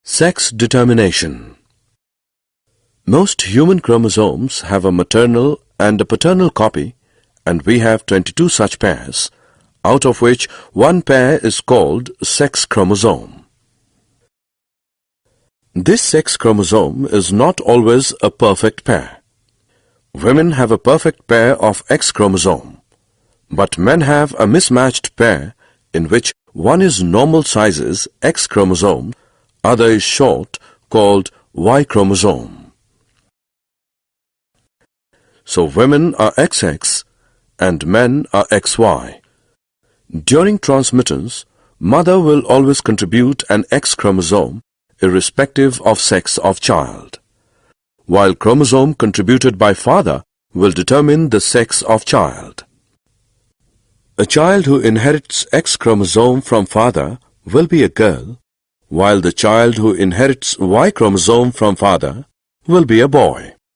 Sex determination. Most human chromosomes have a maternal and a paternal copy, and we have 22 such pairs, out of which one pair is called sex chromosome. This sex chromosome is not always a perfect pair. Women have a perfect pair of X chromosome, but men have a mismatched pair in which one is normal sizes X chromosome, other is short, called Y chromosome. So women are XX and men are XY. During transmittance, mother will always contribute an X chromosome irrespective of sex of child, while chromosome contributed by father will determine the sex of child. A child who inherits X chromosome from father will be a girl, while the child who inherits Y chromosome from father will be a boy.